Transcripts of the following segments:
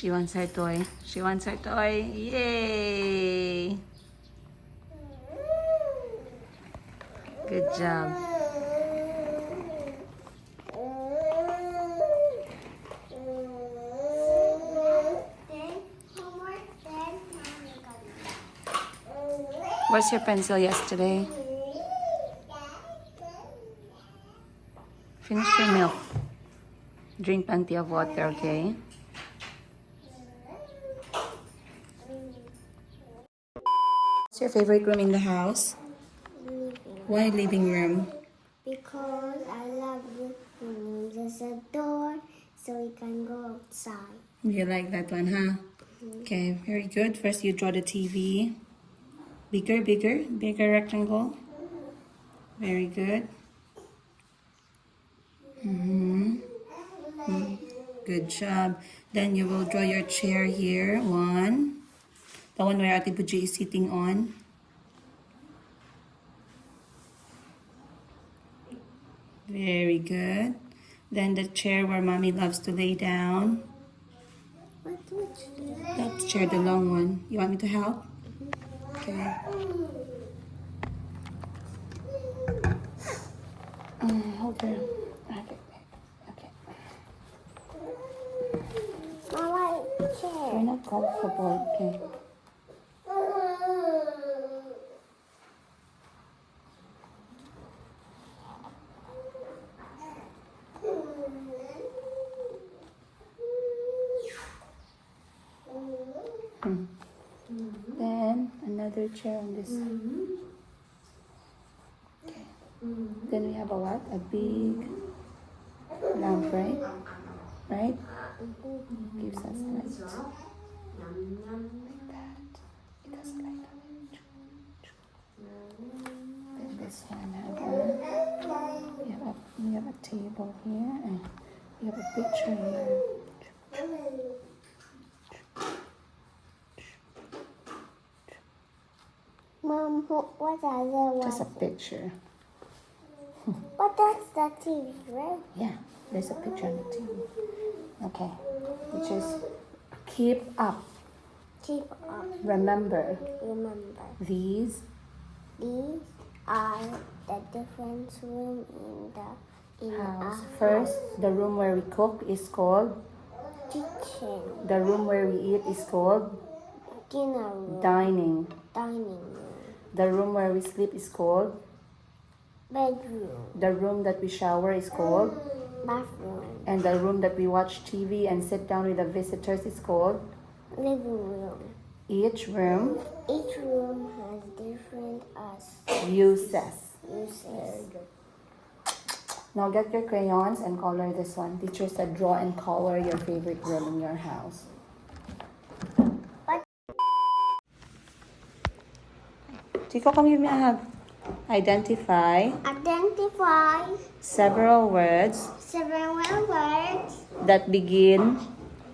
She wants her toy. She wants her toy. Yay! Good job. Where's your pencil yesterday? Finish your milk. Drink plenty of water, okay? What's your favorite room in the house? Living. Why living room? Because I love living room. There's a door so we can go outside. You like that one, huh? Okay, very good. First you draw the TV. Bigger rectangle. Very good. Good job. Then you will draw your chair here. One. The one where Ate Buji is sitting on. Very good. Then the chair where Mommy loves to lay down. Which That chair, the long one. You want me to help? Okay. Hold her. Okay. Okay. I like You're chair. not comfortable. Okay. Then another chair on this side. Okay. Then we have a what? A big lamp, right? Right? Gives us light. Like that. It does like that. Then this one we have a table here and we have a picture here. Mom, what are the Just a ones? picture. But that's the TV, right? Yeah, there's a picture on the TV. Okay, which is keep up. Keep up. Remember, Remember, these these are the different room in house. our First, the room where we cook is called. kitchen, The room where we eat is called dinner room, dining. dining room, The room where we sleep is called. bedroom, The room that we shower is called. bathroom, And the room that we watch TV and sit down with the visitors is called. living room. Each room Each room has different uses. uses. Now get your crayons and color this one. Teacher said draw and color your favorite room in your house. Chico, come give me a hug. Identify Identify several words several words that begin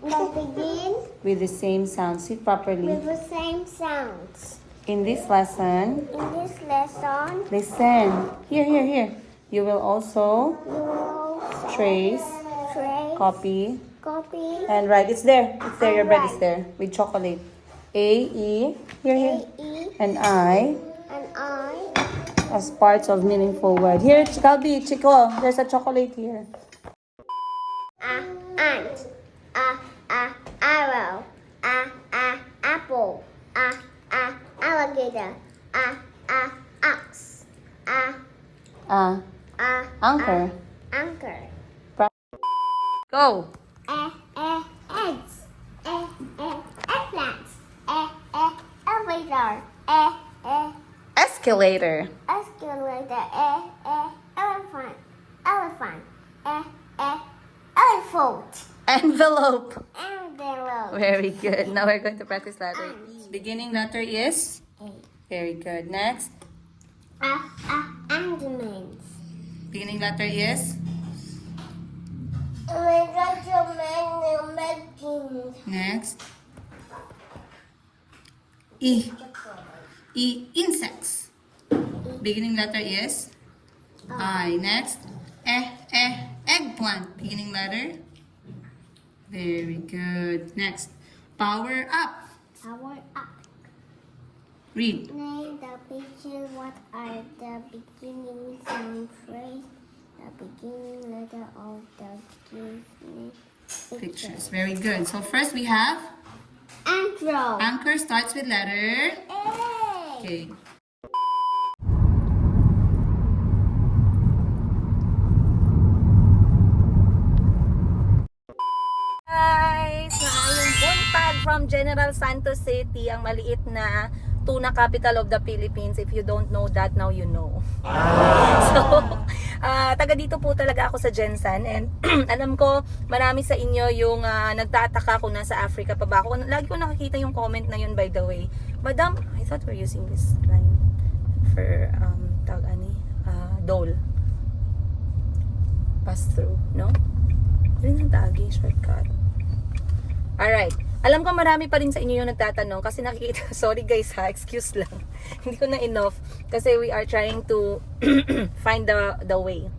that begin with the same sound. Sit properly. with the same sounds. In this lesson, In this lesson, listen. Here. You will also you will trace, copy, and write. It's there. It's there. Your And bread is write. there with chocolate. A, E, here, A-E, and I and I, as parts of meaningful word. Here, Calbi, Chico, there's a chocolate here. ant, arrow, apple, alligator, ox, Anchor. anchor, Go. eggs, eggplants, elevator, Escalator. escalator, elephant, elephant, Envelope. envelope, Very good. Now we're going to practice letter E. Beginning letter is? Very good. Next. ambulance, Beginning letter is? Next. E. E. Insects. Beginning letter is? I. Next. Eggplant. Beginning letter? Very good. Next. Power up. Power up. Read. Name the picture. What are the beginning sound phrase? The beginning letter of the given Pictures. Very good. So first we have Antro. anchor starts with letter A. A. Guys, maayong buntag from General Santos City, ang maliit na tuna capital of the Philippines. If you don't know that, now you know. So, taga dito po talaga ako sa Gensan, and alam ko marami sa inyo yung nagtataka kung nasa Africa pa ba ako. Lagi ko nakikita yung comment na yun, by the way. Madam, I thought we're using this line for Dole. Pass through, no? Rin ang tagi, shortcut. Alright. Alam ko marami pa rin sa inyo yung nagtatanong kasi nakikita, sorry guys ha, excuse lang. Hindi ko na enough kasi we are trying to find the way.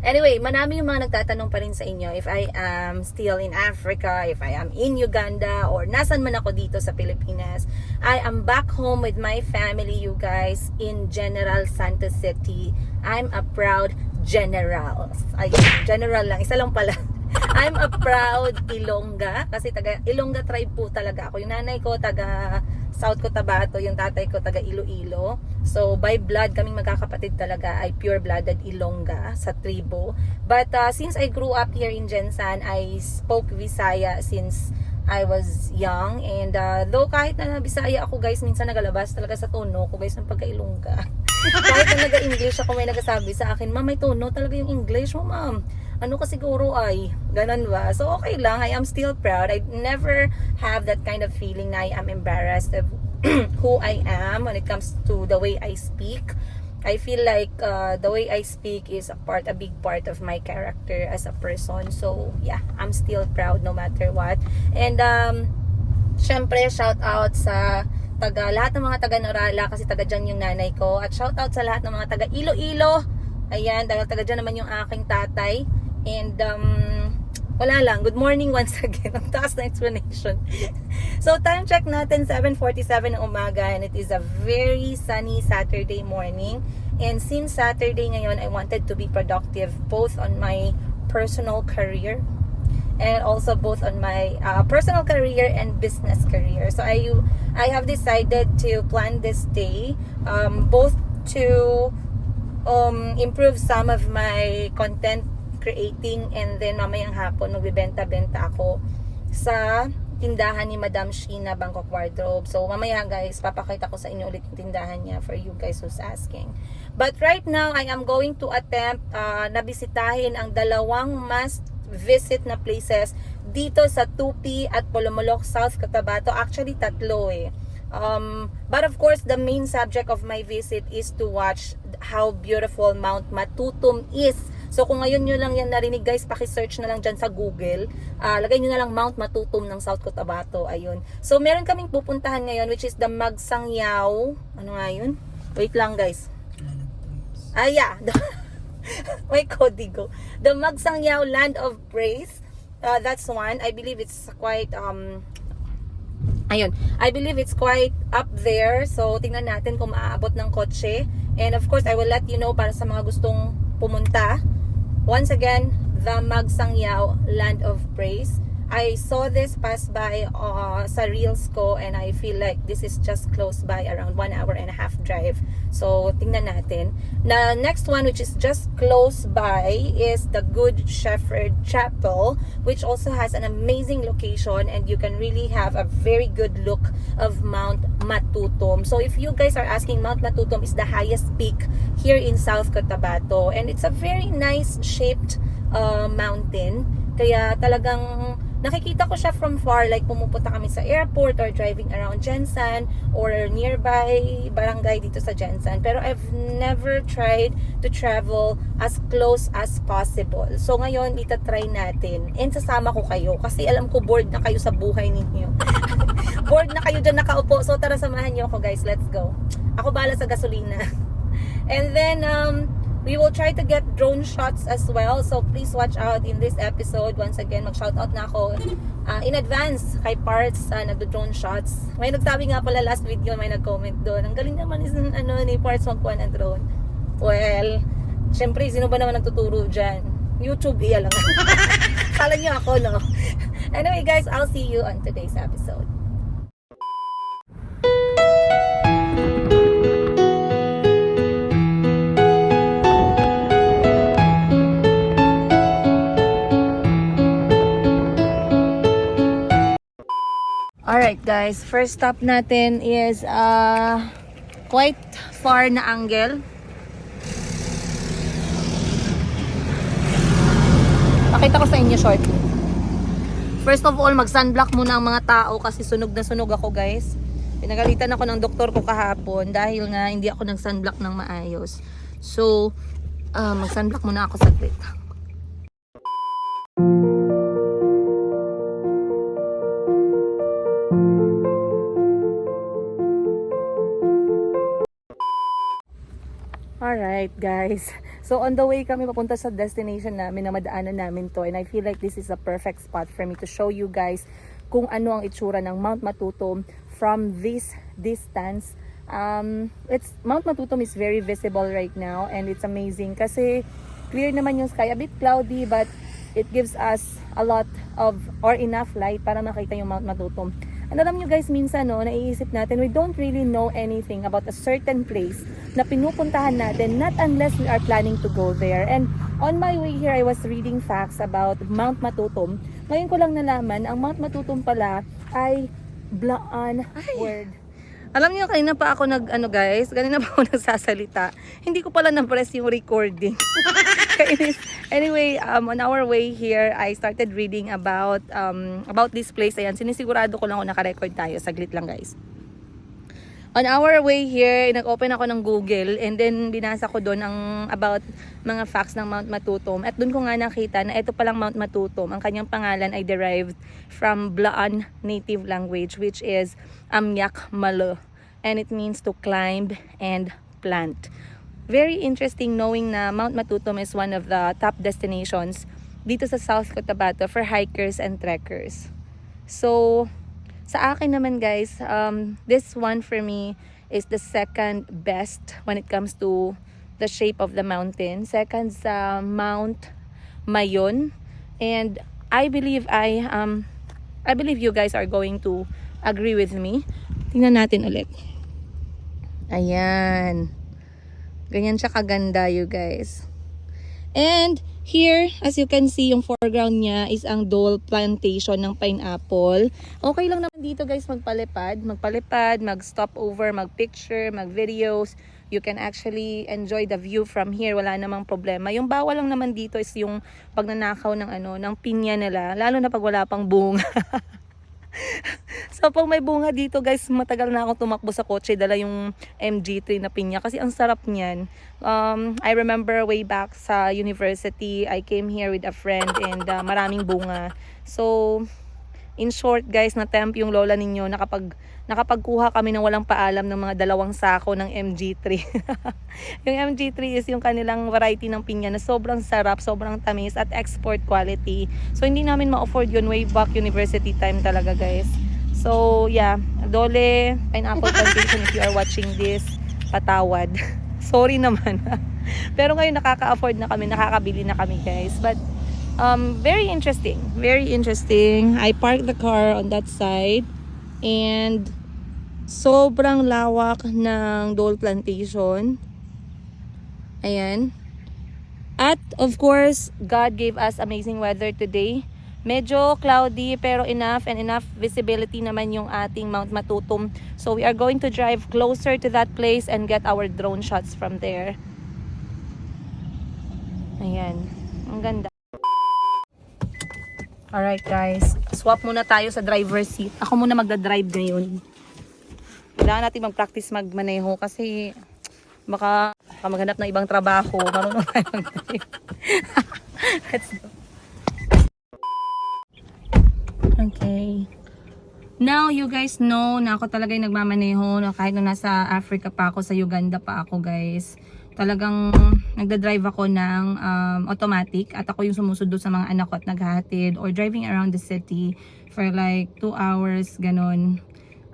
Anyway, marami yung mga nagtatanong pa rin sa inyo if I am still in Africa, if I am in Uganda, or nasan man ako dito sa Pilipinas. I am back home with my family, you guys, in General Santos City. I'm a proud general. Ay, general lang, isa lang pala. I'm a proud Ilongga kasi taga Ilongga tribe po talaga ako. Yung nanay ko taga South Cotabato, yung tatay ko taga Iloilo. So by blood kaming magkakapatid talaga ay pure blooded Ilongga sa tribo. But since I grew up here in Gensan, I spoke Visaya since I was young, and though kahit na Bisaya ako guys, minsan nagalabas talaga sa tono ko guys ng pagka-Ilongga. Kahit na naga-English ako, may nagsasabi sa akin, "Ma'am, may tono talaga yung English mo, ma'am. Ano ka siguro ay, ganun ba?" So okay lang, I am still proud. I never have that kind of feeling na I am embarrassed of who I am when it comes to the way I speak. I feel like the way I speak is a big part of my character as a person. So yeah, I'm still proud no matter what. And syempre shout out sa lahat ng mga taga Norala kasi taga dyan yung nanay ko. At shout out sa lahat ng mga taga Iloilo. Ayan, dahil taga dyan naman yung aking tatay. And wala lang, good morning once again. Ang taas na explanation. So time check natin 7:47 ng umaga, and it is a very sunny Saturday morning. And since Saturday ngayon, I wanted to be productive both on my personal career and also both on my personal career and business career. So I have decided to plan this day both to improve some of my content creating, and then mamayang hapon magbibenta-benta ako sa tindahan ni Madam Sheena Bangkok Wardrobe. So mamaya guys, papakita ko sa inyo ulit yung tindahan niya for you guys who's asking. But right now, I am going to attempt na bisitahin ang dalawang must visit na places dito sa Tupi at Polomolok, South Cotabato. Actually tatlo eh. But of course, the main subject of my visit is to watch how beautiful Mount Matutum is. So kung ngayon nyo lang yan narinig guys, paki-search na lang dyan sa Google. Lagay nyo na lang Mount Matutum ng South Cotabato. Ayun. So meron kaming pupuntahan ngayon which is the Magsangyaw. Ano nga yun? Wait lang guys. Yeah. May kodigo. The Magsangyaw Land of Praise. That's one. I believe it's quite ayun. I believe it's quite up there. So tingnan natin kung maaabot ng kotse. And of course, I will let you know para sa mga gustong pumunta. Once again, the Magsangyaw Land of Praise. I saw this pass by sa Reels ko, and I feel like this is just close by, around 1.5 hour drive. So, tingnan natin. The next one, which is just close by, is the Good Shepherd Chapel, which also has an amazing location, and you can really have a very good look of Mount Matutum. So, if you guys are asking, Mount Matutum is the highest peak here in South Cotabato, and it's a very nice shaped mountain. Kaya talagang nakikita ko siya from far, like pumupunta kami sa airport or driving around Gensan or nearby barangay dito sa Gensan. Pero I've never tried to travel as close as possible. So ngayon, itatry natin. And sasama ko kayo kasi alam ko bored na kayo sa buhay ninyo. Bored na kayo dyan nakaupo. So tara, samahan niyo ako guys. Let's go. Ako bahala sa gasolina. And then, We will try to get drone shots as well. So please watch out in this episode. Once again, mag-shoutout na ako in advance kay Parts nagdo-drone shots. May nagsabi nga pala last video, may nag-comment doon. Ang galing naman is ni Parts magkuha ng drone. Well, syempre, sino ba naman nagtuturo dyan? YouTube, iya lang. Kala nyo ako, no? Anyway guys, I'll see you on today's episode. Alright guys, first stop natin is quite far na angle. Pakita ko sa inyo shortly. First of all, mag-sunblock muna ang mga tao kasi sunog na sunog ako guys. Pinagalitan ako ng doktor ko kahapon dahil nga hindi ako nag-sunblock ng maayos. So, mag-sunblock muna ako saglit. Alright guys, so on the way kami papunta sa destination namin na madaanan namin to, and I feel like this is a perfect spot for me to show you guys kung ano ang itsura ng Mount Matutum from this distance. Mount Matutum is very visible right now and it's amazing kasi clear naman yung sky, a bit cloudy but it gives us a lot of or enough light para makita yung Mount Matutum. And alam nyo guys, minsan naiisip natin, we don't really know anything about a certain place na pinupuntahan natin, not unless we are planning to go there. And on my way here, I was reading facts about Mount Matutum. Ngayon ko lang nalaman, ang Mount Matutum pala ay Blaan word. Alam niyo, kanina pa ako kanina pa ako nagsasalita. Hindi ko pala na-press yung recording. Anyway, on our way here, I started reading about this place. Ayan, sinisigurado ko lang kung naka-record tayo. Saglit lang guys. On our way here, nag-open ako ng Google and then binasa ko doon about mga facts ng Mount Matutum. At doon ko nga nakita na ito palang Mount Matutum. Ang kanyang pangalan ay derived from Blaan native language which is Amyak Malo. And it means to climb and plant. Very interesting knowing na Mount Matutum is one of the top destinations dito sa South Cotabato for hikers and trekkers. So, sa akin naman guys, this one for me is the second best when it comes to the shape of the mountain. Second sa Mount Mayon. And I believe you guys are going to agree with me. Tingnan natin ulit. Ayan. Ganyan siya kaganda, you guys. And here, as you can see, yung foreground niya is ang Dole plantation ng pineapple. Okay lang naman dito guys magpalipad, mag-stop over, mag-picture, mag-videos. You can actually enjoy the view from here. Wala namang problema. Yung bawal lang naman dito is yung pagnanakaw ng pinya nila, lalo na pag wala pang bunga. So pag may bunga dito guys, matagal na ako tumakbo sa kotse, dala yung MG3 na pinya kasi ang sarap niyan. I remember way back sa university, I came here with a friend and maraming bunga. So in short guys, na-tempt yung lola ninyo nakapagkuha kami ng walang paalam ng mga 2 sako ng MG3. Yung MG3 is yung kanilang variety ng pinya na sobrang sarap, sobrang tamis at export quality. So hindi namin ma-afford yun way back university time talaga guys. So yeah, Dole Pineapple Plantation, if you are watching this, patawad. Sorry naman. Pero ngayon nakaka-afford na kami, nakakabili na kami guys. But very interesting. Very interesting. I parked the car on that side and sobrang lawak ng Dole Plantation. Ayan. At of course, God gave us amazing weather today. Medyo cloudy pero enough visibility naman yung ating Mount Matutum. So we are going to drive closer to that place and get our drone shots from there. Ayan. Ang ganda. Alright guys, swap muna tayo sa driver's seat. Ako muna magdadrive ngayon. Kailangan natin mag-practice magmaneho kasi baka maghanap ng ibang trabaho. Marunong tayo mag-drive. Let's go. Okay. Now, you guys know na ako talaga yung nagmamaneho. Kahit nung nasa Africa pa ako, sa Uganda pa ako guys. talagang nagda-drive ako ng automatic at ako yung sumusunod sa mga anak ko at naghahatid or driving around the city for like 2 hours, ganun.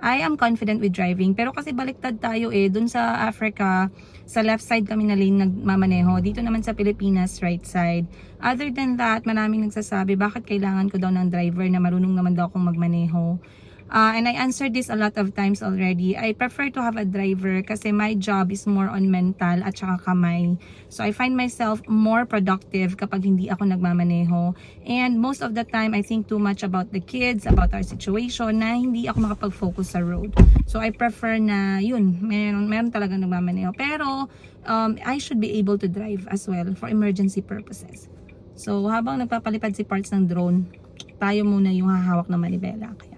I am confident with driving. Pero kasi baliktad tayo dun sa Africa, sa left side kami na lane nagmamaneho. Dito naman sa Pilipinas, right side. Other than that, maraming nagsasabi bakit kailangan ko daw ng driver na marunong naman daw akong magmaneho. And I answered this a lot of times already. I prefer to have a driver kasi my job is more on mental at saka kamay. So I find myself more productive kapag hindi ako nagmamaneho. And most of the time, I think too much about the kids, about our situation, na hindi ako makapag-focus sa road. So I prefer na yun, meron talaga nagmamaneho. Pero I should be able to drive as well for emergency purposes. So habang nagpapalipad si parts ng drone, tayo muna yung hahawak ng manibela. Kaya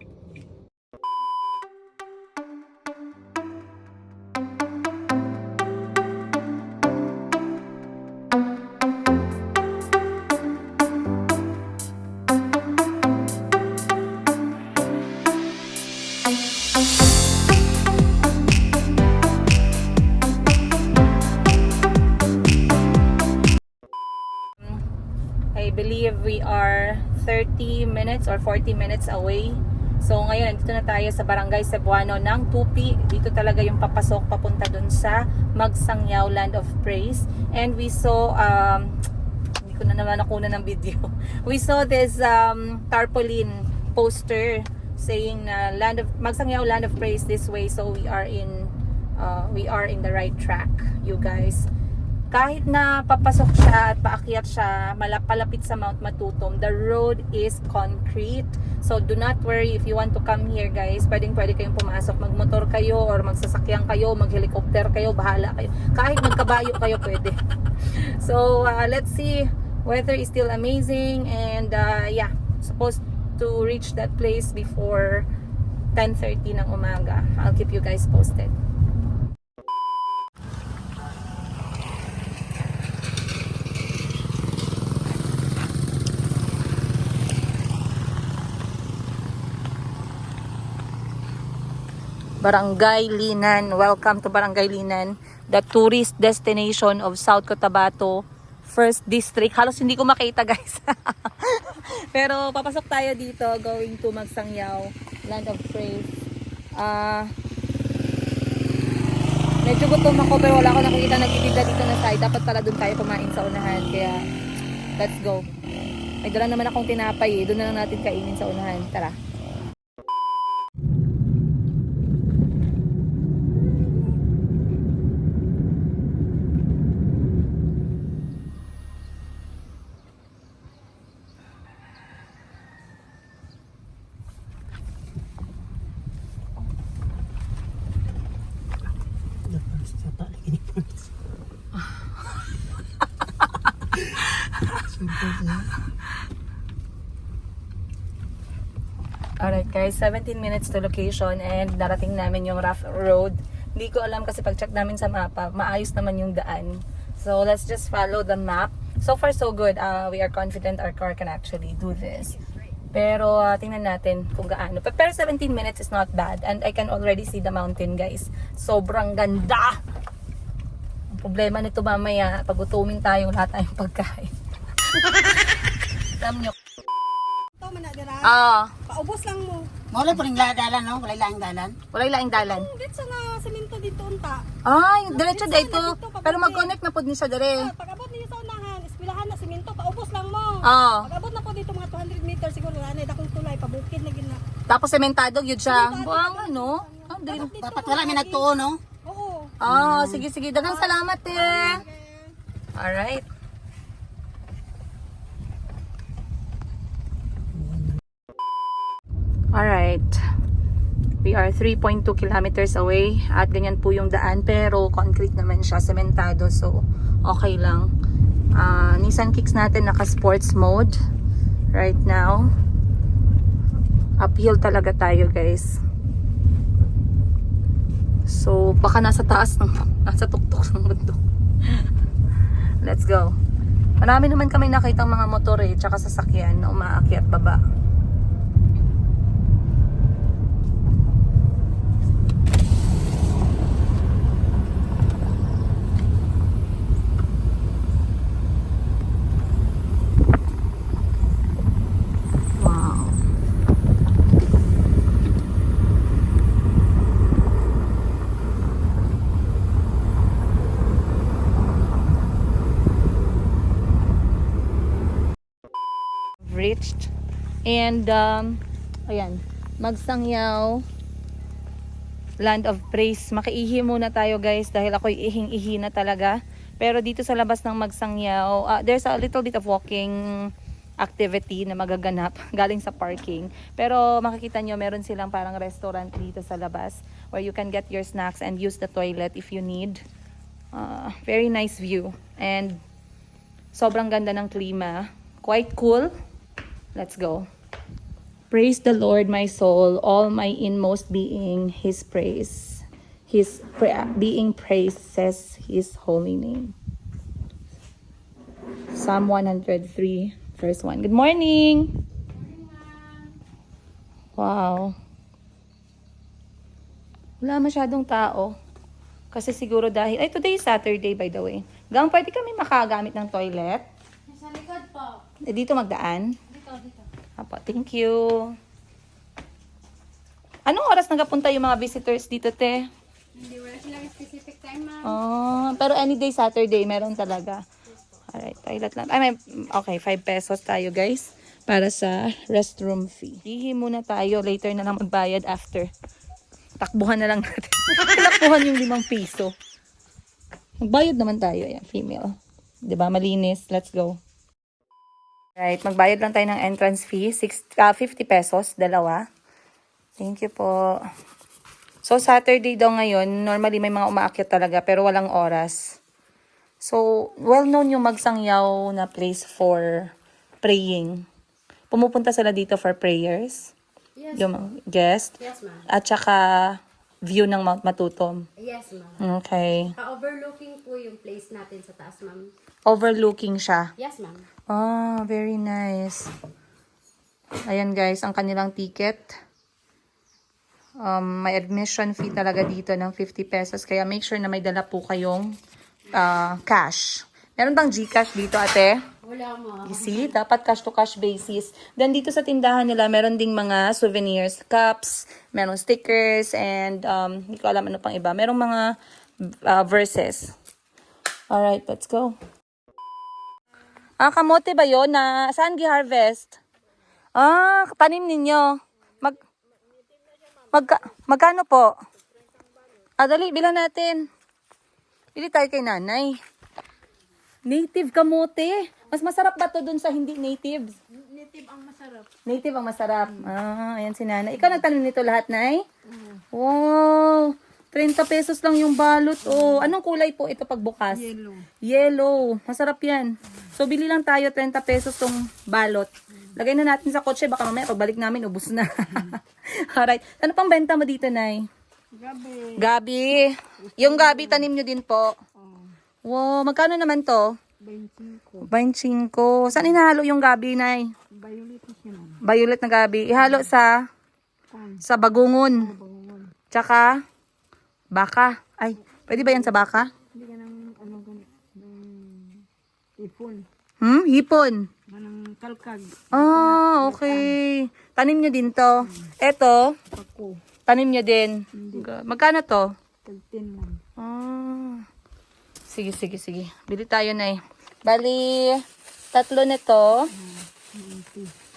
I believe we are 30 minutes or 40 minutes away. So ngayon, nandito na tayo sa Barangay Cebuano ng Tupi. Dito talaga yung papasok papunta dun sa Magsangyao Land of Praise. And we saw, hindi ko na naman nakuna ng video. We saw this tarpaulin poster saying Magsangyao Land of Praise this way. So we are in the right track, you guys. Kahit na papasok siya at paakyat siya palapit sa Mount Matutom, the road is concrete. So do not worry if you want to come here, guys. Pwede kayong pumasok, magmotor kayo or magsasakyan kayo, maghelicopter kayo, bahala kayo. Kahit magkabayo kayo pwede. So let's see, weather is still amazing and yeah, supposed to reach that place before 10:30 ng umaga. I'll keep you guys posted. Barangay Linan. Welcome to Barangay Linan, the tourist destination of South Cotabato, 1st District. Halos hindi ko makita, guys. Pero papasok tayo dito, going to Magsangyao Land of Praise. Medyo gutom ako pero wala ako nakikita nagtitinda dito na side. Dapat pala doon tayo kumain sa unahan. Kaya, let's go. May dala naman akong tinapay Doon na lang natin kainin sa unahan. Tara. Alright guys, 17 minutes to location and narating namin yung rough road. Hindi ko alam kasi pag-check namin sa mapa, maayos naman yung daan. So let's just follow the map. So far so good. We are confident our car can actually do this. Pero tingnan natin kung gaano. Pero 17 minutes is not bad and I can already see the mountain, guys. Sobrang ganda! Ang problema nito mamaya, pag utumin tayo, wala tayong pagkain. Alam nyo. Ito man na dira. Paubos lang mo. Mawala po rin dalan, no? Walay laing dalan. Walay laing dalan. Dito nga semento dito unta. Ay, diretso dito. Pero mag-connect na po ni sa dire. Pag-abot niyo sa unahan, eskwelahan na semento, paubos lang mo. Pag-abot na po dito mga 200 meters siguro na dakong tulay pabukid na gina. Tapos sementado gyud siya. Buang ano? Dapat wala may nagtuo, no? Oo. Sige. Daghang salamat Alright. Alright. We are 3.2 kilometers away at ganyan po yung daan pero concrete naman siya, sementado, so okay lang. Nissan Kicks natin naka sports mode right now. Uphill talaga tayo, guys. So baka nasa taas nasa tuktok ng bundok. Let's go. Marami naman kami nakitang mga motor tsaka sasakyan na umaakyat baba. reached. And, ayan, Magsangyaw, Land of Praise. Makiihi muna tayo guys dahil ako'y ihing-ihi na talaga. Pero dito sa labas ng Magsangyaw, there's a little bit of walking activity na magaganap galing sa parking. Pero makikita nyo, meron silang parang restaurant dito sa labas where you can get your snacks and use the toilet if you need. Very nice view. And sobrang ganda ng klima. Quite cool. Let's go. Praise the Lord, my soul, all my inmost being, His praise. His being praises His holy name. Psalm 103, verse 1. Good morning! Wow. Wala masyadong tao. Kasi siguro dahil... Ay, today is Saturday, by the way. Gang, pwede kami makagamit ng toilet? Sa likod po. Dito magdaan? Dito. Apo, thank you. Anong oras nagapunta yung mga visitors dito, te? Hindi, wala silang specific time, ma'am. Oh, pero any day Saturday meron talaga. Alright, toilet lang. Okay, 5 pesos tayo guys para sa restroom fee. Hihi muna tayo, later na lang magbayad after. Takbuhan na lang natin. Takbuhan yung 5 piso. Magbayad naman tayo, yan, female. 'Di ba? Malinis. Let's go. Right, magbayad lang tayo ng entrance fee, 50 pesos, dalawa. Thank you po. So, Saturday daw ngayon, normally may mga umaakyat talaga, pero walang oras. So, well-known yung Magsangyaw na place for praying. Pumupunta sila dito for prayers. Yes. Yung mga guest. Yes, ma'am. At saka, view ng Mount Matutom. Yes, ma'am. Okay. Overlooking po yung place natin sa taas, ma'am. Overlooking siya. Yes, ma'am. Oh, very nice. Ayan guys, ang kanilang ticket. May admission fee talaga dito ng 50 pesos. Kaya make sure na may dala po kayong cash. Meron bang GCash dito, ate? Wala, ma'am. You see, dapat cash to cash basis. Then dito sa tindahan nila, meron ding mga souvenirs, cups, meron stickers, and hindi ko alam ano pang iba. Merong mga verses. Alright, let's go. Kamote ba yun? Saan gi-harvest? Tanim ninyo. Magkano po? Dali, bilan natin. Bili tayo kay nanay. Native kamote. Mas masarap ba to dun sa hindi native? Native ang masarap. Native ang masarap. Ayan si nanay. Ikaw nagtanim nito lahat, nay? Wow! 30 pesos lang yung balot. Oh, anong kulay po ito pagbukas? Yellow. Yellow. Masarap yan. So, bili lang tayo 30 pesos tong balot. Lagay na natin sa kotse. Baka mamaya pagbalik namin, ubos na. Alright. Ano pang benta mo dito, nay? Gabi. Gabi. Yung gabi, tanim nyo din po. Wow, magkano naman to? 25. 25. Saan inahalo yung gabi, nay? Violet na siya, ma'am. Violet na gabi. Ihalo sa bagungon. Tsaka baka. Ay, pwede ba yan sa baka? Hindi ka ng, ipon. Hipon. Manang kalkag. Okay. Tanim nyo din to. Eto, Pako. tanim nyo din. Magkano to? 10 ma'am. Sige. Bili tayo, nay. Bali, 3 na to.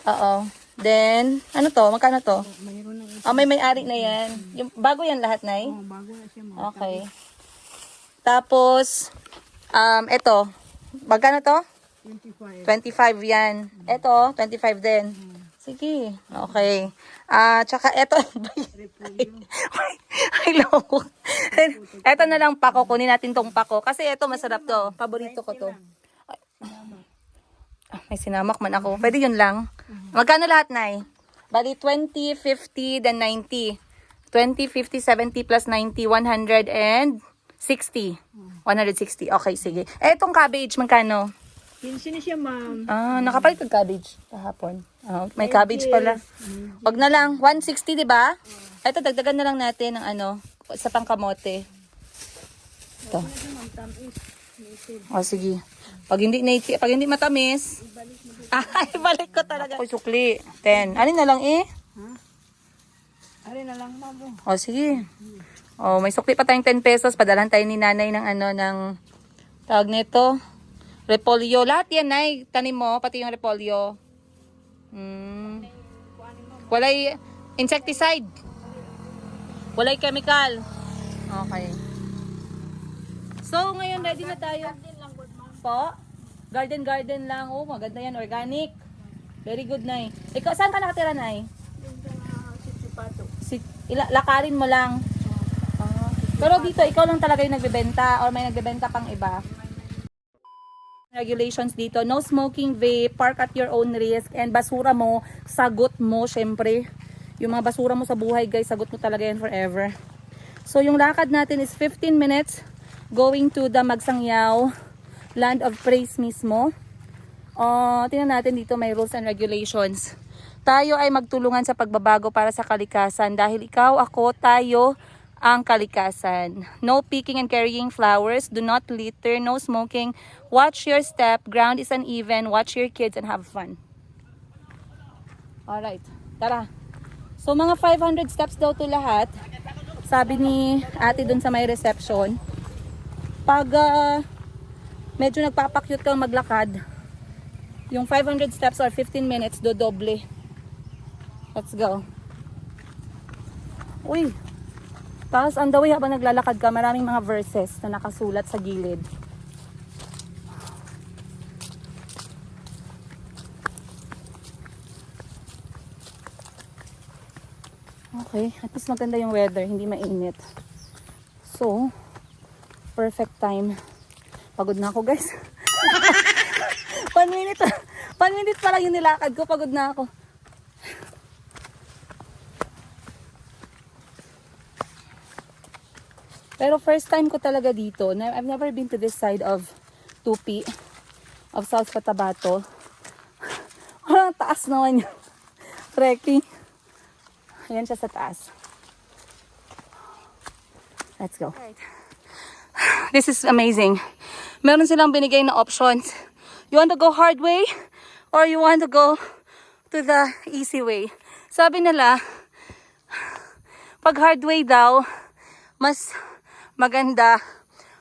Oo. Then, ano to? Magkano to? Mayroon na May may-ari na yan. Yung, bago yan lahat, nay? bago na siya, ma'am. Okay. Tapos, eto. Magkano to? 25. 25 yan. Eto, 25 din. Sige. Okay. Tsaka eto. Hello. Eto na lang pako. Kunin natin tong pako. Kasi eto masarap to. Paborito ko to. May sinamak man ako. Pwede yun lang. Magkano lahat, nay? Bali, 20, 50, then 90. 20, 50, 70 plus 90, 160. 160. Okay, sige. Etong cabbage, magkano? 15 na siya, ma'am. Nakapalit ng cabbage kahapon. May cabbage pala. Wag na lang. 160, di ba? Ito, dagdagan na lang natin ng sa pangkamote. Ito. Sige. Pag hindi matamis, ibalik ko talaga. Ako sukli. 10. Alin na lang Ari na lang, ma'am. Sige. May sukli pa tayong 10 pesos. Padalhan tayo ni nanay ng ng tawag nito. Repolyo. Lahat yan, nay. Tanim mo, pati yung repolyo. Walay insecticide. Walay chemical. Okay. So, ngayon ready na tayo. Po? Garden lang. Oh, maganda yan. Organic. Very good, Nay. Ikaw, saan ka nakatira, Nay? Lakarin mo lang. Pero dito, ikaw lang talaga yung nagbebenta or may nagbebenta pang iba? Regulations dito, no smoking vape, park at your own risk, and basura mo, sagot mo, syempre. Yung mga basura mo sa buhay, guys, sagot mo talaga yan forever. So, yung lakad natin is 15 minutes going to the Magsangyao, Land of Praise mismo. Tingnan natin dito, may rules and regulations. Tayo ay magtulungan sa pagbabago para sa kalikasan dahil ikaw, ako, tayo ang kalikasan. No picking and carrying flowers. Do not litter. No smoking. Watch your step. Ground is uneven. Watch your kids and have fun. Alright. Tara. So, mga 500 steps daw to lahat. Sabi ni ate dun sa may reception. Pag medyo nagpapakyut kang maglakad, yung 500 steps or 15 minutes, dodoble. Let's go. Uy! Tapos on the way habang naglalakad ka, maraming mga verses na nakasulat sa gilid. Okay, at least maganda yung weather, hindi mainit. So, perfect time. Pagod na ako, guys. 1 minute pa lang yung nilakad ko, pagod na ako. Pero first time ko talaga dito. I've never been to this side of Tupi, of South Cotabato. Ang taas naman yung trekking. Ayan siya sa taas. Let's go. This is amazing. Meron silang binigay na options. You want to go hard way or you want to go to the easy way? Sabi nila, pag hard way daw, mas maganda,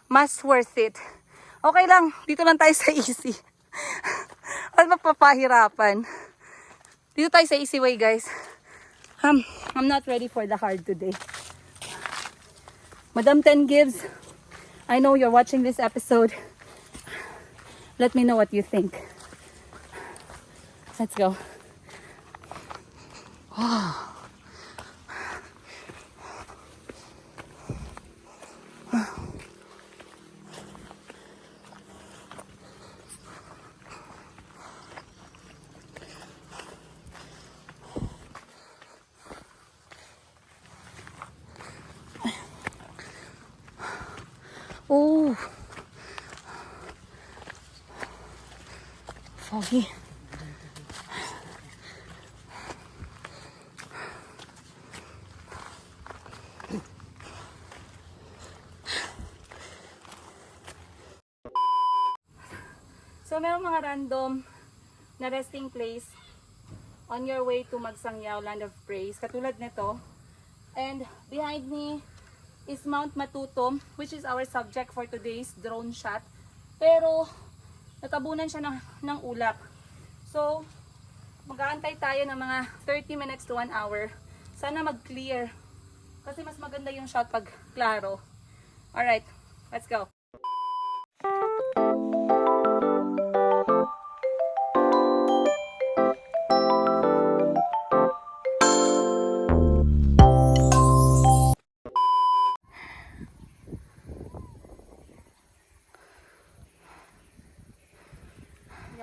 mas worth it. Okay lang, dito lang tayo sa easy. At mapapahirapan. Dito tayo sa easy way, guys. I'm not ready for the hard today. Madam 10 Gives, I know you're watching this episode. Let me know what you think. Let's go. Oh, foggy. So, merong mga random na resting place on your way to Magsangyao, Land of Praise. Katulad nito. And behind me is Mount Matutom, which is our subject for today's drone shot. Pero, natabunan siya ng ulap. So, mag-aantay tayo ng mga 30 minutes to 1 hour. Sana mag-clear. Kasi mas maganda yung shot pag klaro. Alright, let's go.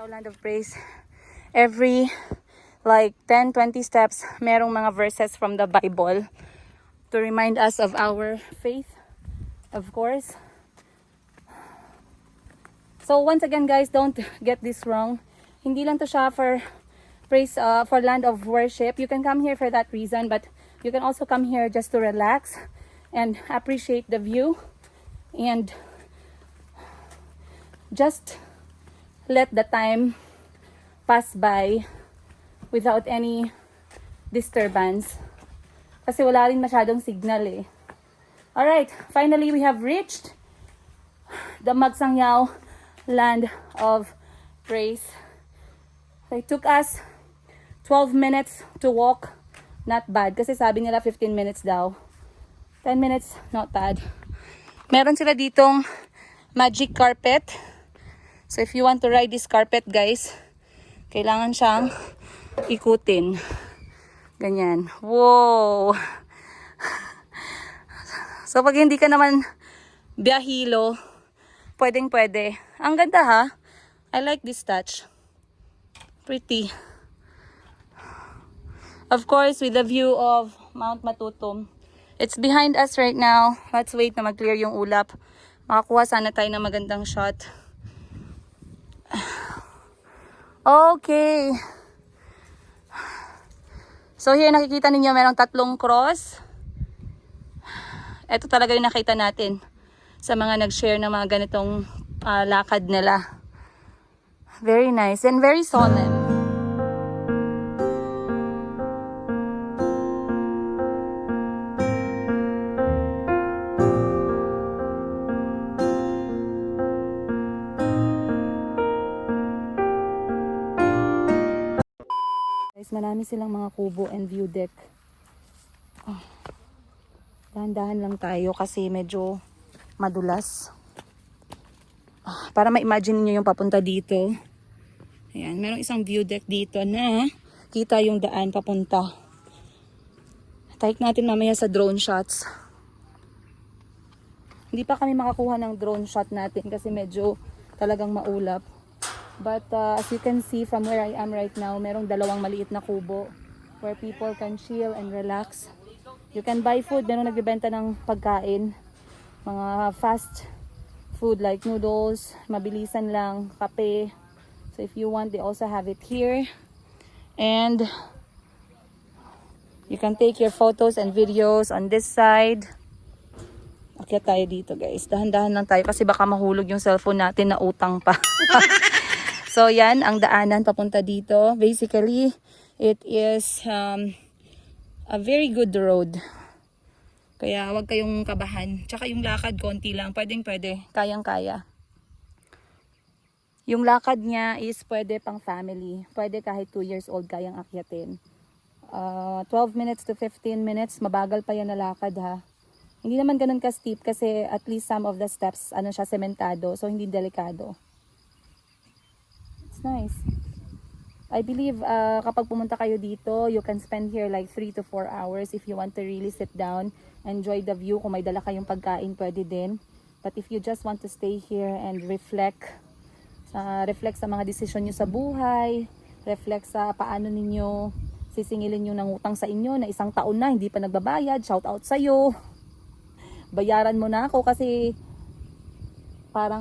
Land of Praise. Every like 10-20 steps, merong mga verses from the Bible to remind us of our faith, of course. So once again, guys, don't get this wrong. Hindi lang to siya for praise, for land of worship. You can come here for that reason, but you can also come here just to relax and appreciate the view and just let the time pass by without any disturbance. Kasi wala rin masyadong signal eh. Alright, finally we have reached the Magsangyao, Land of Praise. So it took us 12 minutes to walk, not bad. Kasi sabi nila 15 minutes daw. 10 minutes, not bad. Meron sila ditong magic carpet. So if you want to ride this carpet, guys, kailangan siyang ikutin. Ganyan. Wow! So pag hindi ka naman biyahilo, pwedeng pwede. Ang ganda ha. I like this touch. Pretty. Of course, with the view of Mount Matutum. It's behind us right now. Let's wait na mag-clear yung ulap. Makakuha sana tayo ng magandang shot. Okay. So here nakikita ninyo merong 3 cross. Ito talaga yung nakita natin sa mga nag-share ng mga ganitong lakad nila. Very nice and very solemn. Guys, marami silang mga kubo and view deck. Dahan-dahan lang tayo kasi medyo madulas. Para ma-imagine niyo yung papunta dito. Ayan, merong isang view deck dito na kita yung daan papunta. Take natin mamaya sa drone shots. Hindi pa kami makakuha ng drone shot natin kasi medyo talagang maulap. But as you can see from where I am right now, merong 2 maliit na kubo where people can chill and relax. You can buy food. Merong nagbebenta ng pagkain. Mga fast food like noodles, mabilisan lang, kape. So if you want, they also have it here. And you can take your photos and videos on this side. Akyat tayo dito, guys. Dahan-dahan lang tayo kasi baka mahulog yung cellphone natin na utang pa. So yan, ang daanan papunta dito. Basically, it is a very good road. Kaya huwag kayong kabahan. Tsaka yung lakad, konti lang. Pwede. Kayang-kaya. Yung lakad niya is pwede pang family. Pwede kahit 2 years old kayang akyatin. 12 minutes to 15 minutes. Mabagal pa yan na lakad ha. Hindi naman ganun ka-steep kasi at least some of the steps, sementado. So hindi delikado. It's nice. I believe kapag pumunta kayo dito, you can spend here like 3 to 4 hours if you want to really sit down, enjoy the view. Kung may dala kayong pagkain, pwede din. But if you just want to stay here and reflect sa mga desisyon nyo sa buhay, reflect sa paano ninyo sisingilin yung nangutang sa inyo na 1 taon na hindi pa nagbabayad, shout out sa'yo. Bayaran mo na ako kasi parang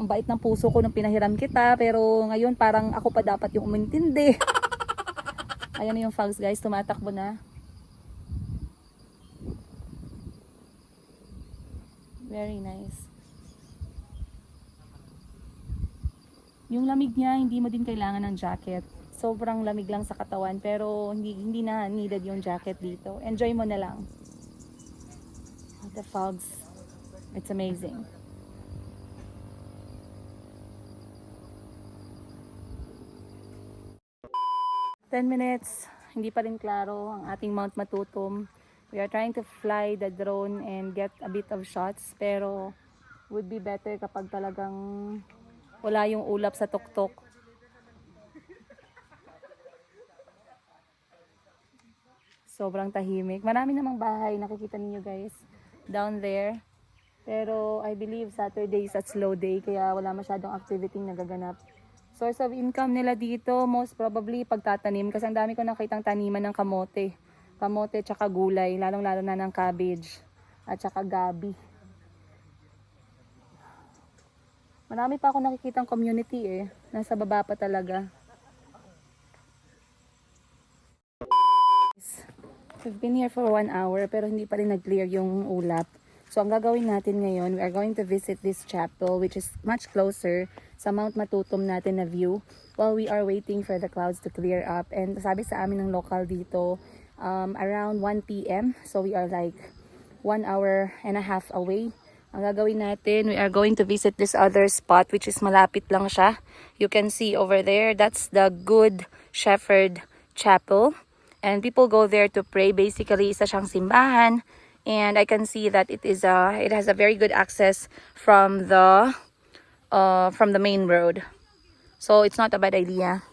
ang bait ng puso ko nung pinahiram kita, pero ngayon parang ako pa dapat yung umintindi. Ayan na yung fogs, guys, tumatakbo na. Very nice. Yung lamig niya, hindi mo din kailangan ng jacket. Sobrang lamig lang sa katawan, pero hindi na needed yung jacket dito. Enjoy mo na lang. The fogs, it's amazing. Ten minutes, hindi pa rin klaro ang ating Mount Matutum. We are trying to fly the drone and get a bit of shots, pero would be better kapag talagang wala yung ulap sa tuktok. Sobrang tahimik. Marami namang bahay, nakikita niyo guys, down there. Pero I believe Saturday is a slow day, kaya wala masyadong activity nagaganap. Source of income nila dito, most probably pagtatanim. Kasi ang dami ko nakitang taniman ng kamote. Kamote tsaka gulay, lalong-lalo na ng cabbage at tsaka gabi. Marami pa ako nakikitang community nasa baba pa talaga. We've been here for 1 hour pero hindi pa rin nag-clear yung ulap. So ang gagawin natin ngayon, we are going to visit this chapel which is much closer sa Mount Matutum natin na view while we are waiting for the clouds to clear up. And sabi sa amin ng local dito, around 1 p.m. So we are like 1 hour and a half away. Ang gagawin natin, we are going to visit this other spot which is malapit lang siya. You can see over there, that's the Good Shepherd chapel. And people go there to pray. Basically, isa siyang simbahan. And I can see that it has a very good access from the main road. So it's not a bad idea.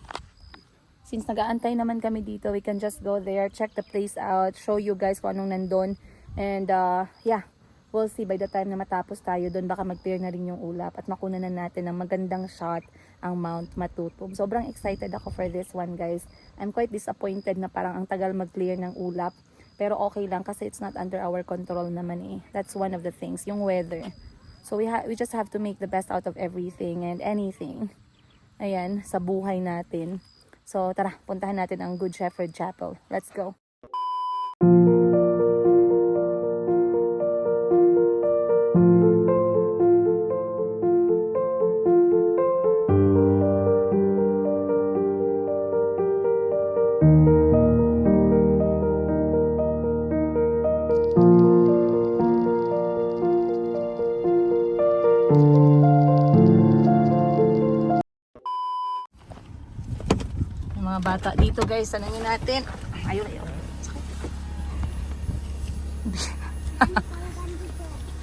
Since nag-aantay naman kami dito, we can just go there, check the place out, show you guys kung anong nandun. And yeah, we'll see by the time na matapos tayo doon, baka mag-clear na rin yung ulap at makuna na natin ng magandang shot ang Mount Matutum. Sobrang excited ako for this one, guys. I'm quite disappointed na parang ang tagal mag-clear ng ulap. Pero okay lang kasi it's not under our control naman eh. That's one of the things, yung weather. So we just have to make the best out of everything and anything. Ayan, sa buhay natin. So tara, puntahan natin ang Good Shepherd Chapel. Let's go. Mga bata dito, guys, tanungin natin. Ayun.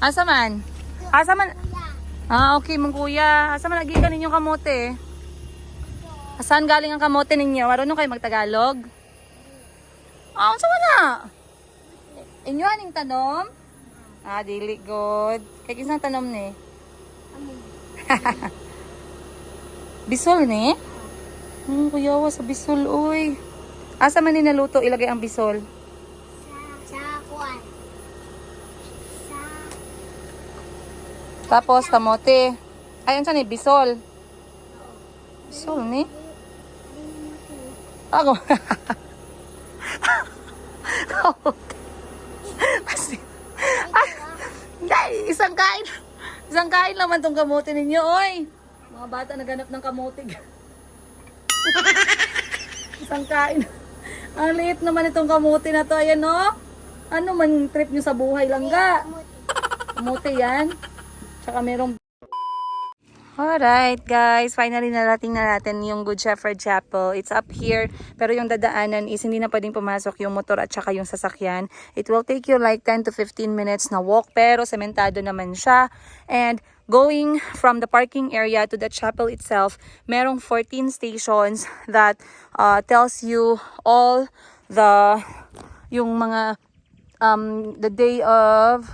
Asa man? Okay, mong kuya. Asa man lagi ka ninyong kamote? Saan galing ang kamote ninyo? Marunong kayo magtagalog? Saan na? Inyo aning tanom? Dili good. Kaya kisang tanom ni? Bisol ni? Kuyawa sa bisol, uy. Asa man ninaluto ilagay ang bisol? Sa kuwan. Tapos kamote. Ayun sa ni bisol. Bisol ni? Ako. Kasi isang kain. Isang kain naman tong kamote ninyo, oy. Mga bata naganap ng kamote. Isang kain. Ang liit naman itong kamote na to. Ayan, no? Ano man trip nyo sa buhay lang ga? Kamote yan. Tsaka merong... Alright, guys. Finally, narating na natin yung Good Shepherd Chapel. It's up here. Pero yung dadaanan is hindi na pwedeng pumasok yung motor at tsaka yung sasakyan. It will take you like 10 to 15 minutes na walk. Pero sementado naman siya. And going from the parking area to the chapel itself, merong 14 stations that tells you all yung mga the day of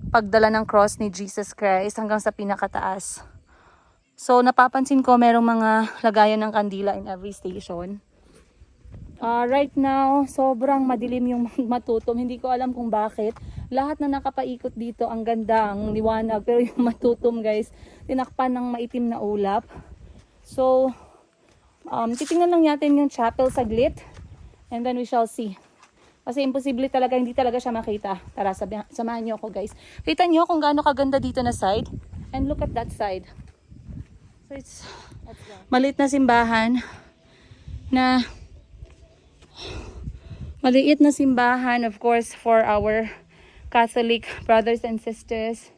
pagdala ng cross ni Jesus Christ hanggang sa pinakataas. So napapansin ko merong mga lagayan ng kandila in every station. Right now, sobrang madilim yung Matutum. Hindi ko alam kung bakit. Lahat na nakapaikot dito, ang ganda, ang liwanag. Pero yung Matutum, guys, tinakpan ng maitim na ulap. So, titingnan lang natin yung chapel saglit. And then we shall see. Kasi imposible talaga, hindi talaga siya makita. Tara, samahan niyo ako, guys. Kita niyo kung gaano kaganda dito na side. And look at that side. So, it's maliit na simbahan na... Maliit na simbahan, of course, for our Catholic brothers and sisters.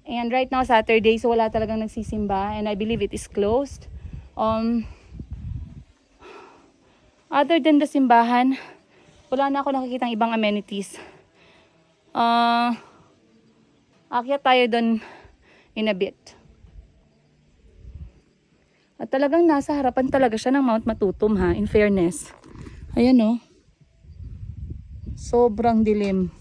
And right now, Saturday, so wala talagang nagsisimba. And I believe it is closed. Other than the simbahan, wala na ako nakikitang ibang amenities. Akyat tayo doon in a bit. At talagang nasa harapan talaga siya ng Mount Matutum, ha, in fairness. Ayan, oh. Sobrang dilim.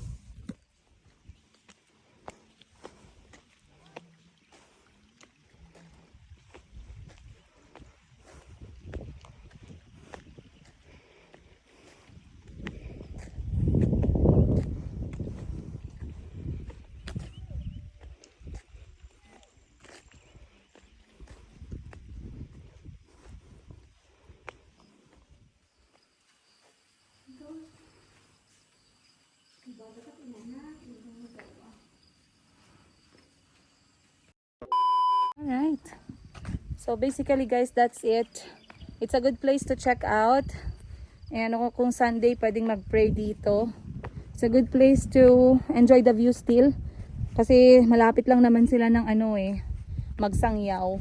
Alright. So basically, guys, that's it. It's a good place to check out. And kung Sunday, pwedeng mag-pray dito. It's a good place to enjoy the view still. Kasi malapit lang naman sila ng Magsangyaw.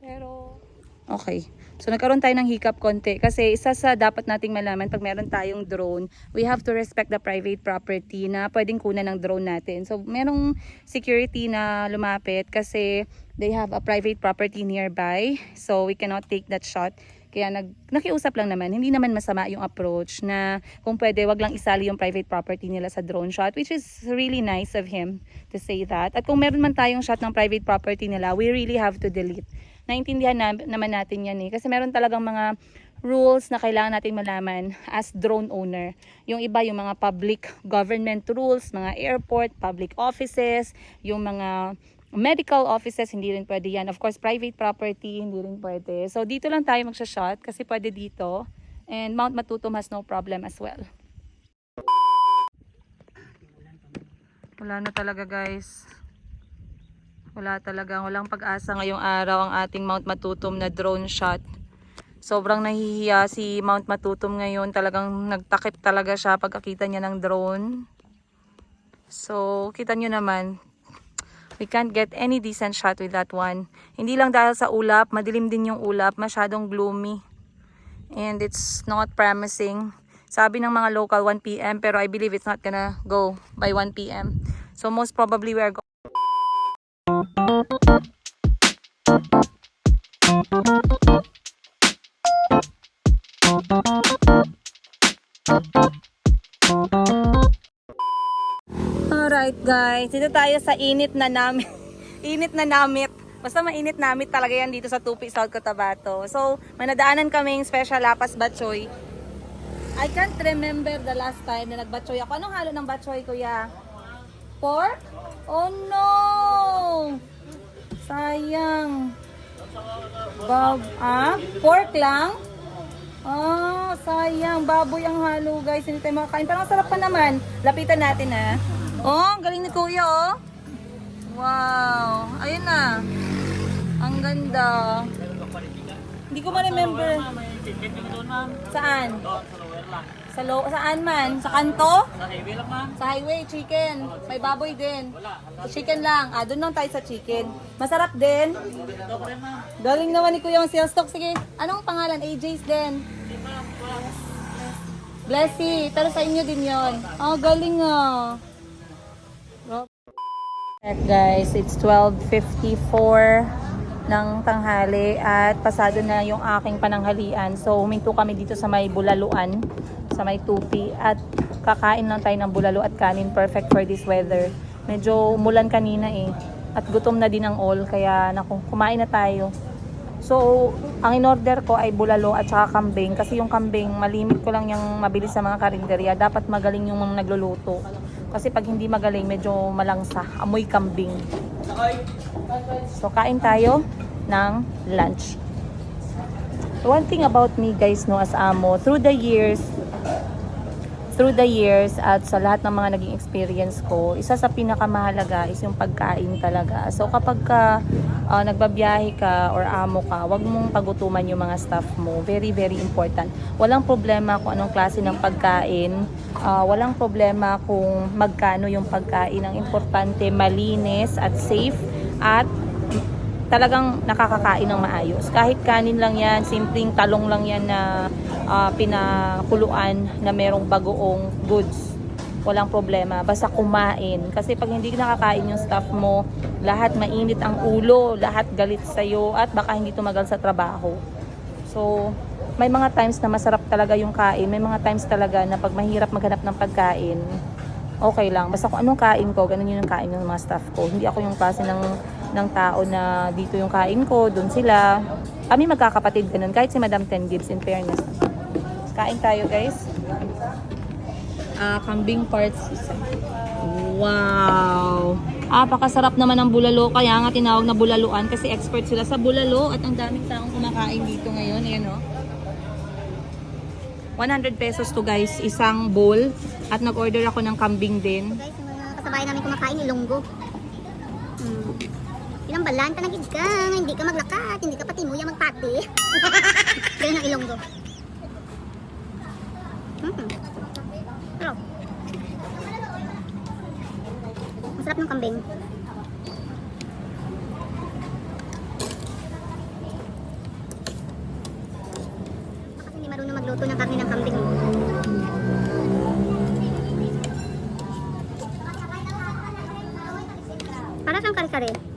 Pero, okay. So nagkaroon tayo ng hiccup konti kasi isa sa dapat nating malaman pag meron tayong drone, we have to respect the private property na pwedeng kunan ng drone natin. So merong security na lumapit kasi they have a private property nearby. So we cannot take that shot. Kaya nakiusap lang naman, hindi naman masama yung approach na kung pwede wag lang isali yung private property nila sa drone shot, which is really nice of him to say that. At kung meron man tayong shot ng private property nila, we really have to delete. Naintindihan naman natin yan eh. Kasi meron talagang mga rules na kailangan nating malaman as drone owner. Yung iba, yung mga public government rules, mga airport, public offices, yung mga medical offices, hindi rin pwede yan. Of course, private property, hindi rin pwede. So, dito lang tayo magsha-shot kasi pwede dito. And Mount Matutum has no problem as well. Wala na talaga guys. Wala talaga. Walang pag-asa ngayong araw ang ating Mount Matutum na drone shot. Sobrang nahihiya si Mount Matutum ngayon. Talagang nagtakip talaga siya pagkakita niya ng drone. So, kita nyo naman. We can't get any decent shot with that one. Hindi lang dahil sa ulap, madilim din yung ulap, masyadong gloomy. And it's not promising. Sabi ng mga local 1 PM pero I believe it's not gonna go by 1 PM. So most probably we are going. Alright guys, dito tayo sa init na namit. Init na namit. Basta mainit namit talaga yan dito sa Tupi, South Cotabato. So, manadaanan kaming special lapas batchoy. I can't remember the last time na nagbatchoy ako. Anong halo ng batchoy, kuya? Pork? Oh no! Sayang. Pork lang? Ah, sayang. Baboy ang halo, guys. Hindi tayo makakain. Parang sarap pa naman. Lapitan natin, ha. Oh, galing ni kuya, oh. Wow. Ayun na. Ang ganda. Hindi ko ma-remember. Saan? Saan man? Sa kanto? Sa highway lang, ma'am. Sa highway, chicken. May baboy din. Chicken lang. Doon lang tayo sa chicken. Masarap din. Galing naman ni kuya ang sales stock. Sige, anong pangalan? AJ's din. Blessy. Pero sa inyo din yon. Galing ah. Guys, it's 12:54 ng tanghali at pasado na yung aking pananghalian. So, huminto kami dito sa may bulaluan, sa may Tupi at kakain lang tayo ng bulalo at kanin. Perfect for this weather. Medyo umulan kanina eh. At gutom na din ang all, kaya naku, kumain na tayo. So, ang in-order ko ay bulalo at saka kambing. Kasi yung kambing, malimit ko lang yung mabilis sa mga karinderya. Dapat magaling yung mga nagluluto. Kasi pag hindi magaling, medyo malangsa. Amoy kambing. So, kain tayo ng lunch. One thing about me guys, no, as amo, through the years at sa lahat ng mga naging experience ko, isa sa pinakamahalaga is yung pagkain talaga. So kapag nagbabiyahe ka or amo ka, wag mong pagutuman yung mga staff mo. Very, very important. Walang problema kung anong klase ng pagkain. Walang problema kung magkano yung pagkain. Ang importante, malinis at safe at talagang nakakakain ng maayos. Kahit kanin lang yan, simpleng talong lang yan na pinakuluan na merong bagoong goods. Walang problema. Basta kumain. Kasi pag hindi nakakain yung staff mo, lahat mainit ang ulo, lahat galit sa'yo, at baka hindi tumagal sa trabaho. So, may mga times na masarap talaga yung kain. May mga times talaga na pag mahirap maghanap ng pagkain, okay lang. Basta kung anong kain ko, ganun yun yung kain ng mga staff ko. Hindi ako yung klase ng tao na dito yung kain ko, dun sila. Kami magkakapatid ganun, kahit si Madam Ten Gibbs, in fairness. Kain tayo guys. Kambing parts isa. Wow! Pakasarap naman ng bulalo, kaya nga tinawag na bulaluan kasi expert sila sa bulalo at ang daming taong kumakain dito ngayon. Ayan o. 100 pesos to guys, isang bowl. At nag-order ako ng kambing din. Guys, yung mga kasabay namin kumakain, ilonggo. Ilang balan, panagid ka, hindi ka maglakat, hindi ka pati muya magpati. Ganyan ang ilonggo. Pero, masarap ng kambing. marunong magluto ng karne ng kambing. Para siyang kare-kare.